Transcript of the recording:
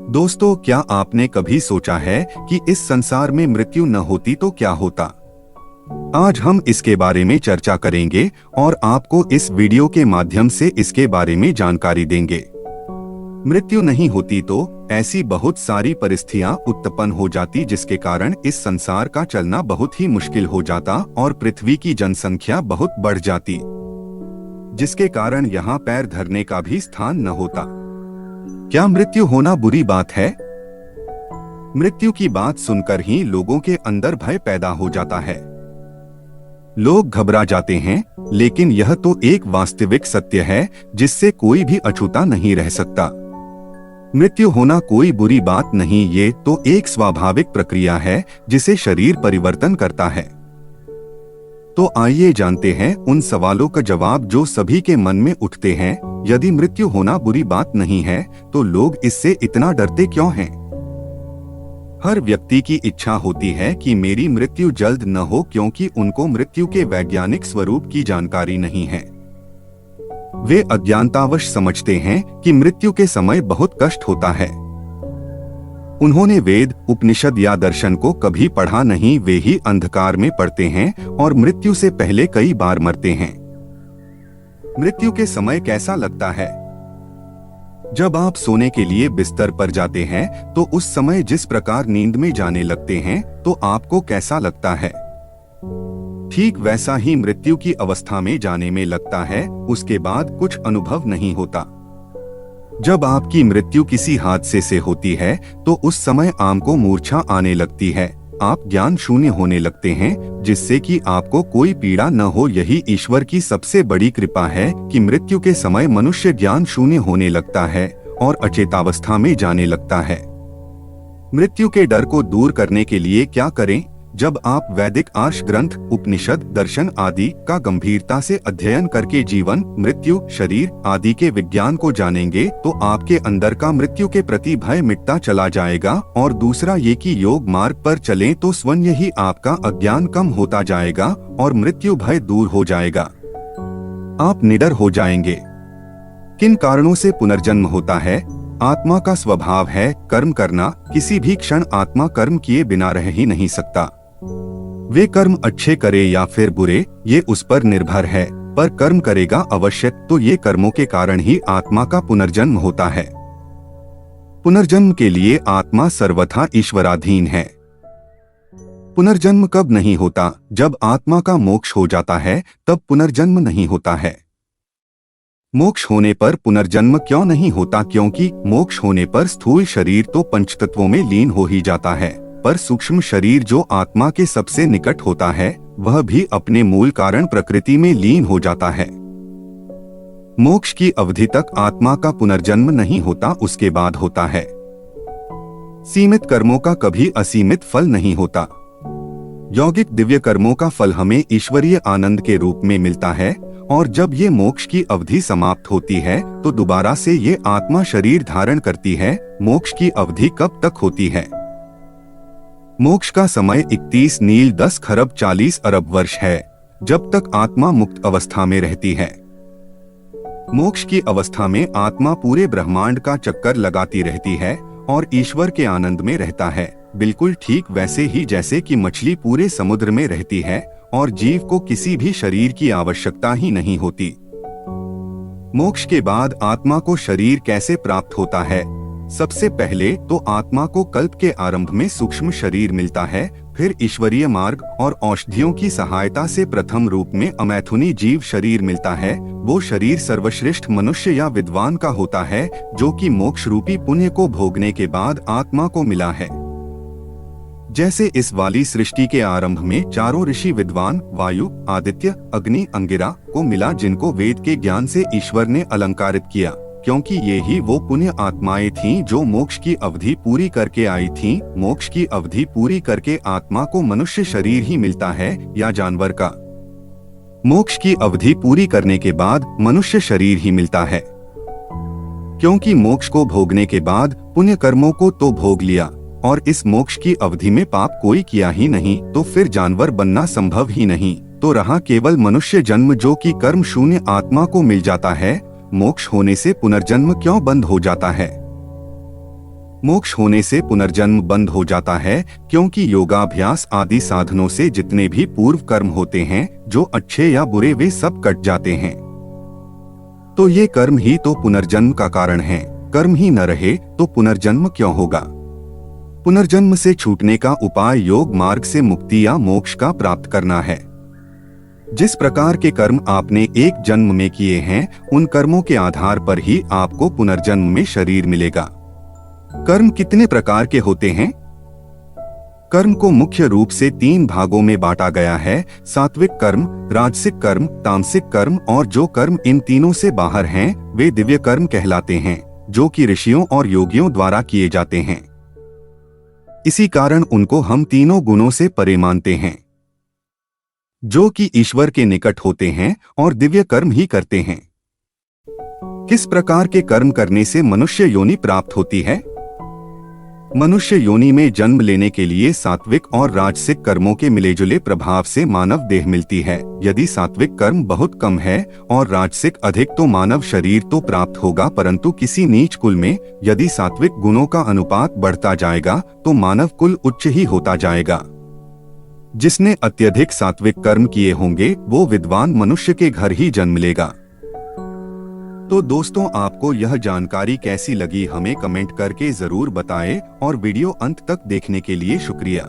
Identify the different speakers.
Speaker 1: दोस्तों, क्या आपने कभी सोचा है कि इस संसार में मृत्यु न होती तो क्या होता? आज हम इसके बारे में चर्चा करेंगे और आपको इस वीडियो के माध्यम से इसके बारे में जानकारी देंगे। मृत्यु नहीं होती तो ऐसी बहुत सारी परिस्थितियां उत्पन्न हो जाती जिसके कारण इस संसार का चलना बहुत ही मुश्किल हो जाता और पृथ्वी की जनसंख्या बहुत बढ़ जाती, जिसके कारण यहाँ पैर धरने का भी स्थान न होता। क्या मृत्यु होना बुरी बात है? मृत्यु की बात सुनकर ही लोगों के अंदर भय पैदा हो जाता है। लोग घबरा जाते हैं, लेकिन यह तो एक वास्तविक सत्य है जिससे कोई भी अछूता नहीं रह सकता। मृत्यु होना कोई बुरी बात नहीं, ये तो एक स्वाभाविक प्रक्रिया है जिसे शरीर परिवर्तन करता है। तो आइए जानते हैं उन सवालों का जवाब जो सभी के मन में उठते हैं। यदि मृत्यु होना बुरी बात नहीं है तो लोग इससे इतना डरते क्यों हैं? हर व्यक्ति की इच्छा होती है कि मेरी मृत्यु जल्द न हो, क्योंकि उनको मृत्यु के वैज्ञानिक स्वरूप की जानकारी नहीं है। वे अज्ञानतावश समझते हैं कि मृत्यु के समय बहुत कष्ट होता है। उन्होंने वेद, उपनिषद या दर्शन को कभी पढ़ा नहीं, वे ही अंधकार में पड़ते हैं और मृत्यु से पहले कई बार मरते हैं। मृत्यु के समय कैसा लगता है? जब आप सोने के लिए बिस्तर पर जाते हैं तो उस समय जिस प्रकार नींद में जाने लगते हैं तो आपको कैसा लगता है? ठीक वैसा ही मृत्यु की अवस्था में जाने में लगता है। उसके बाद कुछ अनुभव नहीं होता। जब आपकी मृत्यु किसी हादसे से होती है तो उस समय आपको मूर्छा आने लगती है, आप ज्ञान शून्य होने लगते हैं, जिससे कि आपको कोई पीड़ा न हो। यही ईश्वर की सबसे बड़ी कृपा है कि मृत्यु के समय मनुष्य ज्ञान शून्य होने लगता है और अचेतावस्था में जाने लगता है। मृत्यु के डर को दूर करने के लिए क्या करें? जब आप वैदिक आर्ष ग्रंथ, उपनिषद, दर्शन आदि का गंभीरता से अध्ययन करके जीवन, मृत्यु, शरीर आदि के विज्ञान को जानेंगे तो आपके अंदर का मृत्यु के प्रति भय मिटता चला जाएगा। और दूसरा ये कि योग मार्ग पर चलें तो स्वयं ही आपका अज्ञान कम होता जाएगा और मृत्यु भय दूर हो जाएगा। आप निडर हो जाएंगे। किन कारणों से पुनर्जन्म होता है? आत्मा का स्वभाव है कर्म करना। किसी भी क्षण आत्मा कर्म किए बिना रह ही नहीं सकता। वे कर्म अच्छे करे या फिर बुरे, ये उस पर निर्भर है, पर कर्म करेगा अवश्य। तो ये कर्मों के कारण ही आत्मा का पुनर्जन्म होता है। पुनर्जन्म के लिए आत्मा सर्वथा ईश्वराधीन है। पुनर्जन्म कब नहीं होता? जब आत्मा का मोक्ष हो जाता है तब पुनर्जन्म नहीं होता है। मोक्ष होने पर पुनर्जन्म क्यों नहीं होता? क्योंकि मोक्ष होने पर स्थूल शरीर तो पंचतत्वों में लीन हो ही जाता है, पर सूक्ष्म शरीर जो आत्मा के सबसे निकट होता है वह भी अपने मूल कारण प्रकृति में लीन हो जाता है। मोक्ष की अवधि तक आत्मा का पुनर्जन्म नहीं होता, उसके बाद होता है। सीमित कर्मों का कभी असीमित फल नहीं होता। यौगिक दिव्य कर्मों का फल हमें ईश्वरीय आनंद के रूप में मिलता है, और जब ये मोक्ष की अवधि समाप्त होती है तो दोबारा से ये आत्मा शरीर धारण करती है। मोक्ष की अवधि कब तक होती है? मोक्ष का समय 31 नील 10 खरब 40 अरब वर्ष है, जब तक आत्मा मुक्त अवस्था में रहती है। मोक्ष की अवस्था में आत्मा पूरे ब्रह्मांड का चक्कर लगाती रहती है और ईश्वर के आनंद में रहता है, बिल्कुल ठीक वैसे ही जैसे कि मछली पूरे समुद्र में रहती है और जीव को किसी भी शरीर की आवश्यकता ही नहीं होती। मोक्ष के बाद आत्मा को शरीर कैसे प्राप्त होता है? सबसे पहले तो आत्मा को कल्प के आरंभ में सूक्ष्म शरीर मिलता है, फिर ईश्वरीय मार्ग और औषधियों की सहायता से प्रथम रूप में अमैथुनी जीव शरीर मिलता है। वो शरीर सर्वश्रेष्ठ मनुष्य या विद्वान का होता है, जो कि मोक्ष रूपी पुण्य को भोगने के बाद आत्मा को मिला है। जैसे इस वाली सृष्टि के आरंभ में चारों ऋषि विद्वान वायु, आदित्य, अग्नि, अंगिरा को मिला, जिनको वेद के ज्ञान से ईश्वर ने अलंकारित किया, क्योंकि ये ही वो पुण्य आत्माएं थीं जो मोक्ष की अवधि पूरी करके आई थीं। मोक्ष की अवधि पूरी करके आत्मा को मनुष्य शरीर ही मिलता है या जानवर का। मोक्ष की अवधि पूरी करने के बाद मनुष्य शरीर ही मिलता है, क्योंकि मोक्ष को भोगने के बाद पुण्य कर्मों को तो भोग लिया और इस मोक्ष की अवधि में पाप कोई किया ही नहीं, तो फिर जानवर बनना संभव ही नहीं। तो रहा केवल मनुष्य जन्म, जो कि कर्म शून्य आत्मा को मिल जाता है। मोक्ष होने से पुनर्जन्म क्यों बंद हो जाता है? मोक्ष होने से पुनर्जन्म बंद हो जाता है, क्योंकि योगाभ्यास आदि साधनों से जितने भी पूर्व कर्म होते हैं, जो अच्छे या बुरे, वे सब कट जाते हैं। तो ये कर्म ही तो पुनर्जन्म का कारण है। कर्म ही न रहे तो पुनर्जन्म क्यों होगा? पुनर्जन्म से छूटने का उपाय योग मार्ग से मुक्ति या मोक्ष का प्राप्त करना है। जिस प्रकार के कर्म आपने एक जन्म में किए हैं, उन कर्मों के आधार पर ही आपको पुनर्जन्म में शरीर मिलेगा। कर्म कितने प्रकार के होते हैं? कर्म को मुख्य रूप से 3 भागों में बांटा गया है: सात्विक कर्म, राजसिक कर्म, तामसिक कर्म। और जो कर्म इन तीनों से बाहर हैं, वे दिव्य कर्म कहलाते हैं, जो कि ऋषियों और योगियों द्वारा किए जाते हैं। इसी कारण उनको हम तीनों गुणों से परे मानते हैं, जो कि ईश्वर के निकट होते हैं और दिव्य कर्म ही करते हैं। किस प्रकार के कर्म करने से मनुष्य योनि प्राप्त होती है? मनुष्य योनि में जन्म लेने के लिए सात्विक और राजसिक कर्मों के मिलेजुले प्रभाव से मानव देह मिलती है। यदि सात्विक कर्म बहुत कम है और राजसिक अधिक, तो मानव शरीर तो प्राप्त होगा, परंतु किसी नीच कुल में। यदि सात्विक गुणों का अनुपात बढ़ता जाएगा तो मानव कुल उच्च ही होता जाएगा। जिसने अत्यधिक सात्विक कर्म किए होंगे, वो विद्वान मनुष्य के घर ही जन्म लेगा। तो दोस्तों, आपको यह जानकारी कैसी लगी हमें कमेंट करके जरूर बताएं, और वीडियो अंत तक देखने के लिए शुक्रिया।